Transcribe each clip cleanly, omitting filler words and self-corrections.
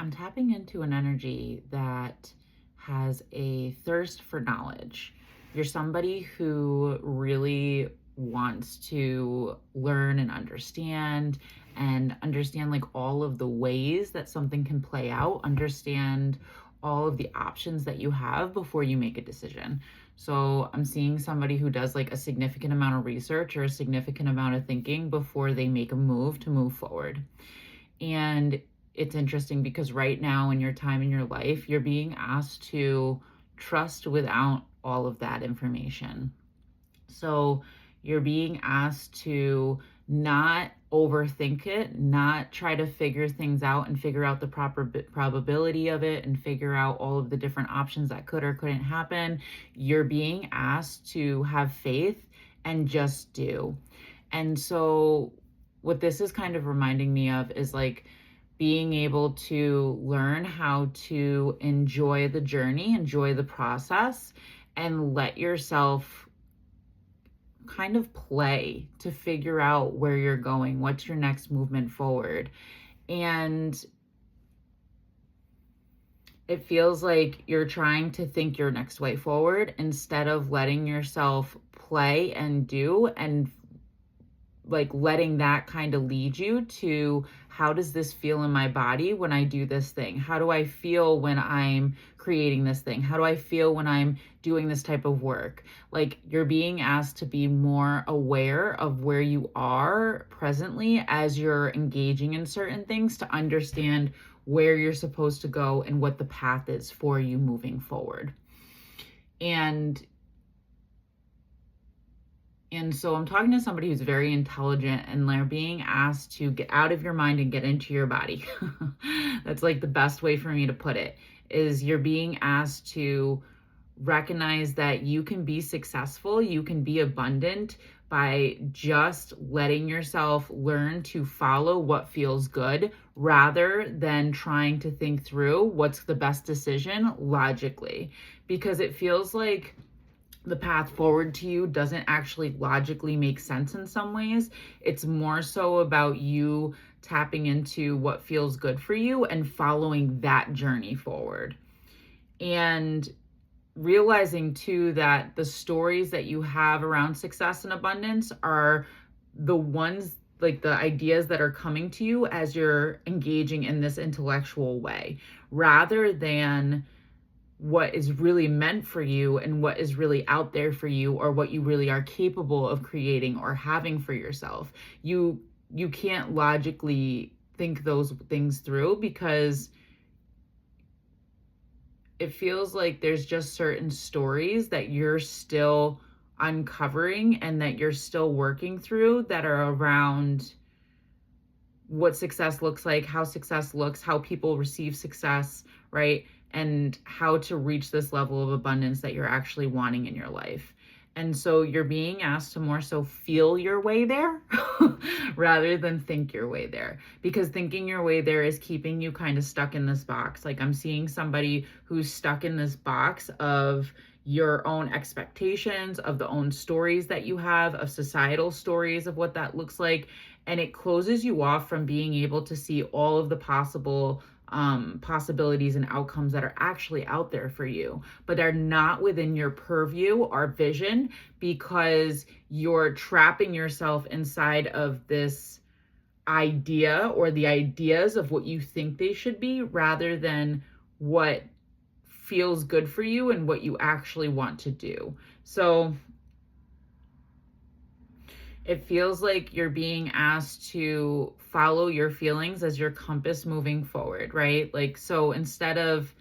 I'm tapping into an energy that has a thirst for knowledge. You're somebody who really wants to learn and understand like all of the ways that something can play out, understand all of the options that you have before you make a decision. So I'm seeing somebody who does like a significant amount of research or a significant amount of thinking before they make a move to move forward. And it's interesting because right now in your time in your life, you're being asked to trust without all of that information. So you're being asked to not overthink it, not try to figure things out and figure out the proper probability of it and figure out all of the different options that could or couldn't happen. You're being asked to have faith and just do. And so what this is kind of reminding me of is like being able to learn how to enjoy the journey, enjoy the process, and let yourself kind of play to figure out where you're going, what's your next movement forward. And it feels like you're trying to think your next way forward instead of letting yourself play and do and like letting that kind of lead you to how does this feel in my body when I do this thing? How do I feel when I'm creating this thing? How do I feel when I'm doing this type of work? Like you're being asked to be more aware of where you are presently as you're engaging in certain things to understand where you're supposed to go and what the path is for you moving forward. And so I'm talking to somebody who's very intelligent and they're being asked to get out of your mind and get into your body. That's like the best way for me to put it is you're being asked to recognize that you can be successful, you can be abundant by just letting yourself learn to follow what feels good rather than trying to think through what's the best decision logically. Because it feels like the path forward to you doesn't actually logically make sense in some ways. It's more so about you tapping into what feels good for you and following that journey forward. And realizing too that the stories that you have around success and abundance are the ones like the ideas that are coming to you as you're engaging in this intellectual way rather than what is really meant for you and what is really out there for you or what you really are capable of creating or having for yourself. You can't logically think those things through because it feels like there's just certain stories that you're still uncovering and that you're still working through that are around what success looks like, how success looks, how people receive success, right? And how to reach this level of abundance that you're actually wanting in your life. And so you're being asked to more so feel your way there rather than think your way there. Because thinking your way there is keeping you kind of stuck in this box. Like I'm seeing somebody who's stuck in this box of your own expectations, of the own stories that you have, of societal stories of what that looks like. And it closes you off from being able to see all of the possibilities and outcomes that are actually out there for you, but are not within your purview or vision because you're trapping yourself inside of this idea or the ideas of what you think they should be rather than what feels good for you and what you actually want to do. So it feels like you're being asked to follow your feelings as your compass moving forward, right? Like, so instead of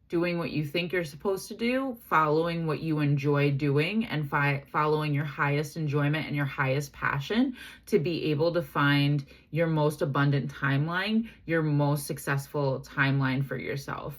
doing what you think you're supposed to do, following what you enjoy doing and following your highest enjoyment and your highest passion to be able to find your most abundant timeline, your most successful timeline for yourself.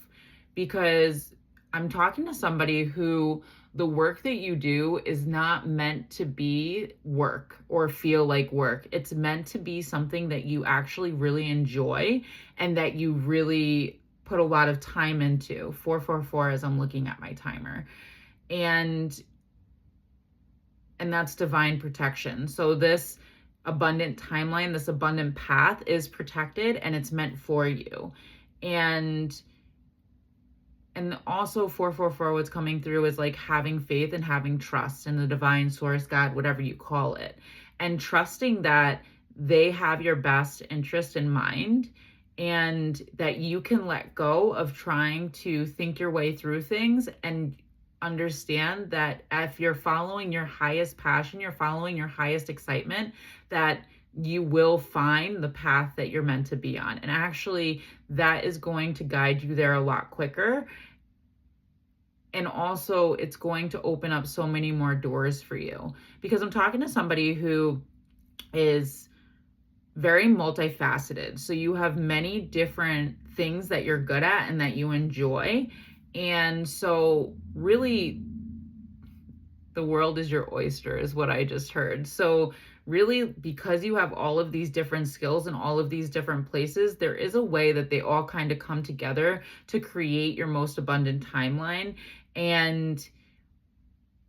Because I'm talking to somebody who the work that you do is not meant to be work or feel like work. It's meant to be something that you actually really enjoy and that you really put a lot of time into. 444 as I'm looking at my timer. And that's divine protection. So this abundant timeline, this abundant path is protected and it's meant for you. And also 444, what's coming through is like having faith and having trust in the divine source, God, whatever you call it, and trusting that they have your best interest in mind, and that you can let go of trying to think your way through things, and understand that if you're following your highest passion, you're following your highest excitement, that you will find the path that you're meant to be on. And actually, that is going to guide you there a lot quicker. And also, it's going to open up so many more doors for you, because I'm talking to somebody who is very multifaceted. So you have many different things that you're good at and that you enjoy. And so really, the world is your oyster, is what I just heard. So really, because you have all of these different skills in all of these different places, there is a way that they all kind of come together to create your most abundant timeline. And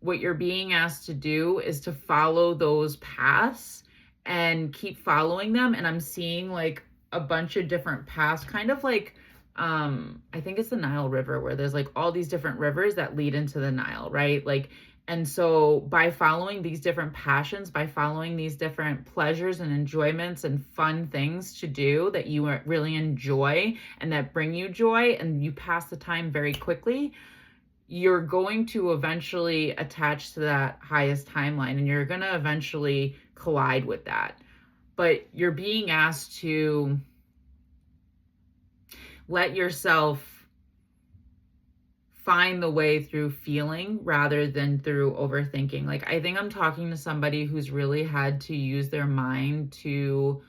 what you're being asked to do is to follow those paths and keep following them. And I'm seeing like a bunch of different paths, kind of like I think it's the Nile River, where there's like all these different rivers that lead into the Nile, right? Like, and so by following these different passions, by following these different pleasures and enjoyments and fun things to do that you really enjoy and that bring you joy, and you pass the time very quickly, you're going to eventually attach to that highest timeline, and you're going to eventually collide with that. But you're being asked to let yourself find the way through feeling rather than through overthinking. Like, I think I'm talking to somebody who's really had to use their mind through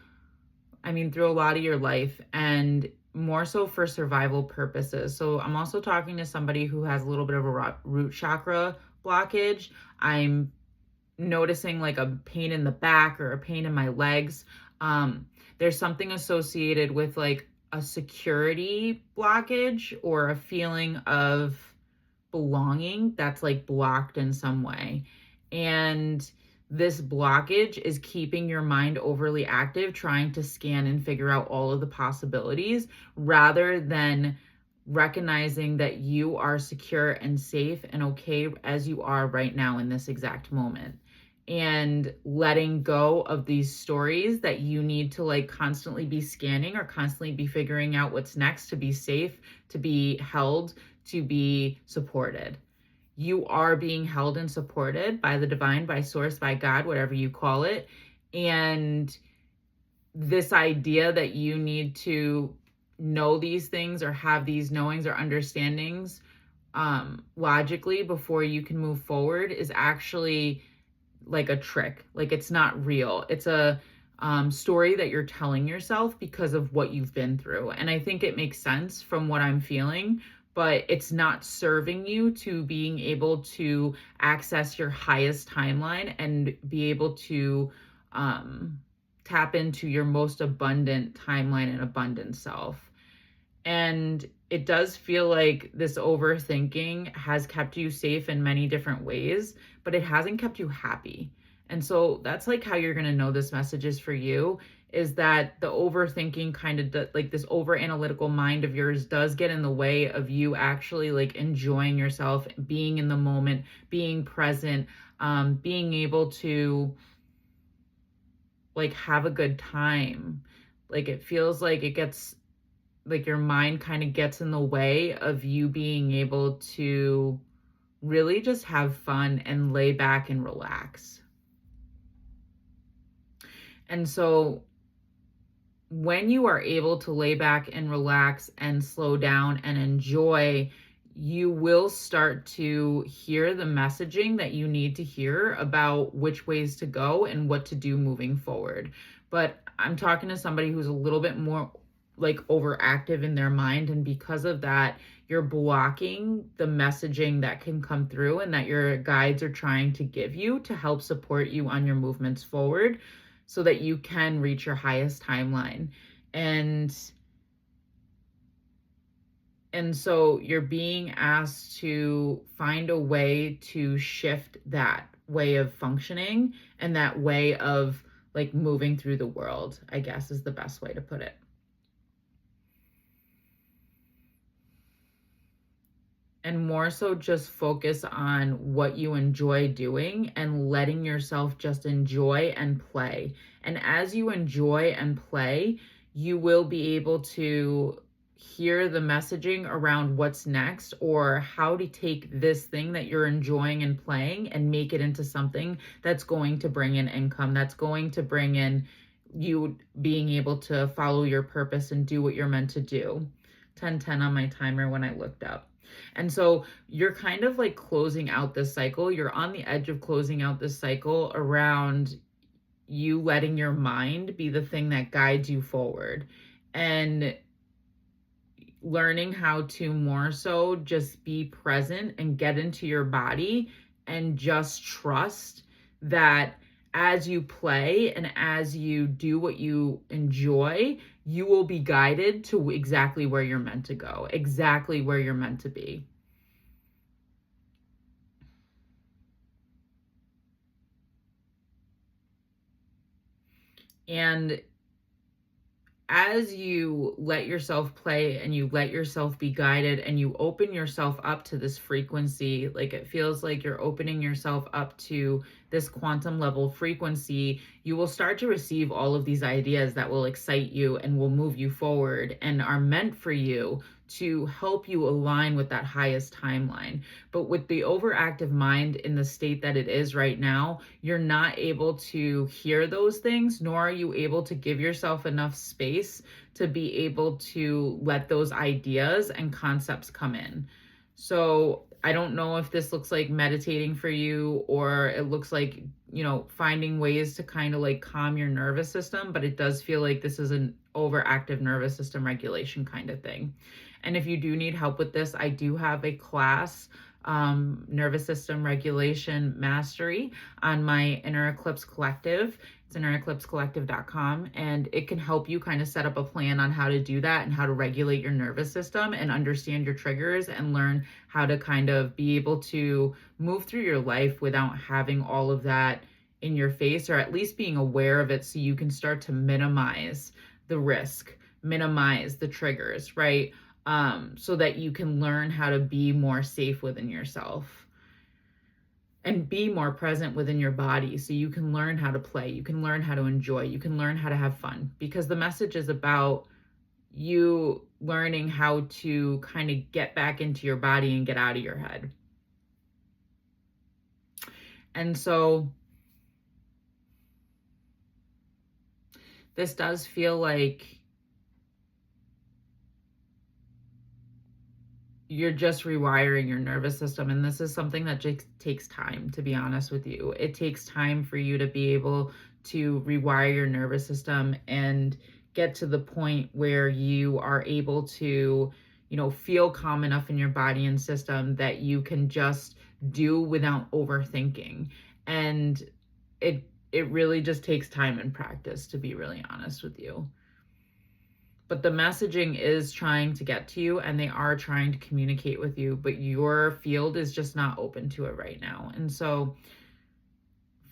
a lot of your life, and more so for survival purposes. So I'm also talking to somebody who has a little bit of a root chakra blockage. I'm noticing like a pain in the back or a pain in my legs. There's something associated with like a security blockage or a feeling of belonging that's like blocked in some way. And this blockage is keeping your mind overly active, trying to scan and figure out all of the possibilities, rather than recognizing that you are secure and safe and okay as you are right now in this exact moment. And letting go of these stories that you need to like constantly be scanning or constantly be figuring out what's next to be safe, to be held, to be supported. You are being held and supported by the divine, by source, by God, whatever you call it. And this idea that you need to know these things or have these knowings or understandings logically before you can move forward is actually like a trick. Like, it's not real. It's a story that you're telling yourself because of what you've been through. And I think it makes sense from what I'm feeling, but it's not serving you to being able to access your highest timeline and be able to tap into your most abundant timeline and abundant self. And it does feel like this overthinking has kept you safe in many different ways, but it hasn't kept you happy. And so that's like how you're going to know this message is for you, is that the overthinking kind of like this over analytical mind of yours does get in the way of you actually like enjoying yourself, being in the moment, being present, being able to like have a good time. Like, it feels like it gets like your mind kind of gets in the way of you being able to really just have fun and lay back and relax. And so when you are able to lay back and relax and slow down and enjoy, you will start to hear the messaging that you need to hear about which ways to go and what to do moving forward. But I'm talking to somebody who's a little bit more like overactive in their mind, and because of that, you're blocking the messaging that can come through and that your guides are trying to give you to help support you on your movements forward so that you can reach your highest timeline. And so you're being asked to find a way to shift that way of functioning and that way of like moving through the world, I guess is the best way to put it. and more so just focus on what you enjoy doing and letting yourself just enjoy and play. And as you enjoy and play, you will be able to hear the messaging around what's next, or how to take this thing that you're enjoying and playing and make it into something that's going to bring in income, that's going to bring in you being able to follow your purpose and do what you're meant to do. 10:10 on my timer when I looked up. And so you're kind of like closing out this cycle. You're on the edge of closing out this cycle around you letting your mind be the thing that guides you forward, and learning how to more so just be present and get into your body and just trust that as you play and as you do what you enjoy, you will be guided to exactly where you're meant to go, exactly where you're meant to be. And as you let yourself play and you let yourself be guided and you open yourself up to this frequency, like it feels like you're opening yourself up to this quantum level frequency, you will start to receive all of these ideas that will excite you and will move you forward and are meant for you to help you align with that highest timeline. But with the overactive mind in the state that it is right now, you're not able to hear those things, nor are you able to give yourself enough space to be able to let those ideas and concepts come in. So I don't know if this looks like meditating for you, or it looks like, finding ways to kind of like calm your nervous system, but it does feel like this is an overactive nervous system regulation kind of thing. And if you do need help with this, I do have a class, nervous system regulation mastery, on my Inner Eclipse Collective. It's innereclipsecollective.com, and it can help you kind of set up a plan on how to do that and how to regulate your nervous system and understand your triggers and learn how to kind of be able to move through your life without having all of that in your face, or at least being aware of it so you can start to minimize the risk, minimize the triggers, right? So that you can learn how to be more safe within yourself and be more present within your body, so you can learn how to play, you can learn how to enjoy, you can learn how to have fun, because the message is about you learning how to kind of get back into your body and get out of your head. And so this does feel like you're just rewiring your nervous system. And this is something that just takes time, to be honest with you. It takes time for you to be able to rewire your nervous system and get to the point where you are able to, feel calm enough in your body and system that you can just do without overthinking. And it really just takes time and practice, to be really honest with you. But the messaging is trying to get to you, and they are trying to communicate with you, but your field is just not open to it right now. And so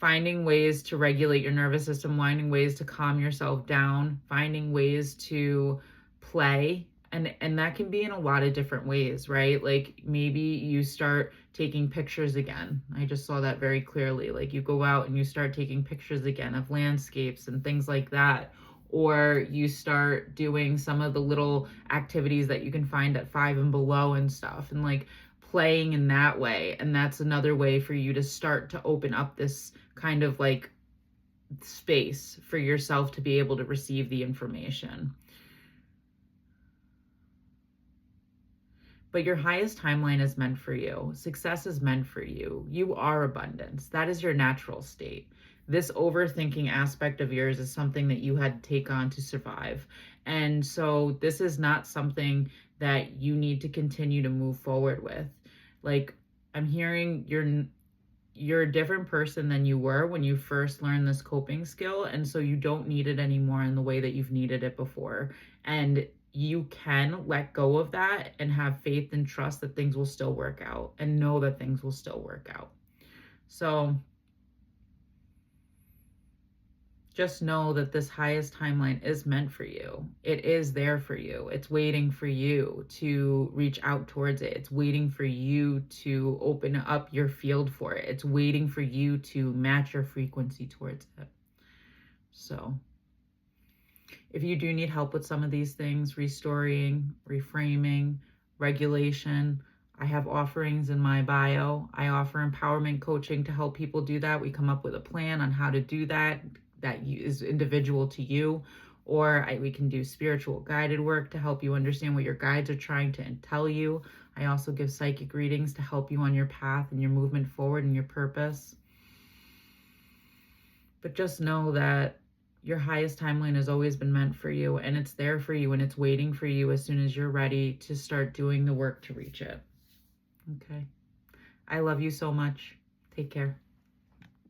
finding ways to regulate your nervous system, finding ways to calm yourself down, finding ways to play, and that can be in a lot of different ways, right? Like maybe you start taking pictures again. I just saw that very clearly. Like you go out and you start taking pictures again of landscapes and things like that. Or you start doing some of the little activities that you can find at Five and Below and stuff, and like playing in that way. And that's another way for you to start to open up this kind of like space for yourself to be able to receive the information. But your highest timeline is meant for you. Success is meant for you. You are abundance. That is your natural state. This overthinking aspect of yours is something that you had to take on to survive. And so this is not something that you need to continue to move forward with. Like, I'm hearing you're a different person than you were when you first learned this coping skill, and so you don't need it anymore in the way that you've needed it before. And you can let go of that and have faith and trust that things will still work out, and know that things will still work out. So Just know that this highest timeline is meant for you. It is there for you. It's waiting for you to reach out towards it. It's waiting for you to open up your field for it. It's waiting for you to match your frequency towards it. So if you do need help with some of these things, restoring, reframing, regulation, I have offerings in my bio. I offer empowerment coaching to help people do that. We come up with a plan on how to do that is individual to you. Or we can do spiritual guided work to help you understand what your guides are trying to tell you. I also give psychic readings to help you on your path and your movement forward and your purpose. But just know that your highest timeline has always been meant for you, and it's there for you, and it's waiting for you as soon as you're ready to start doing the work to reach it. Okay. I love you so much. Take care.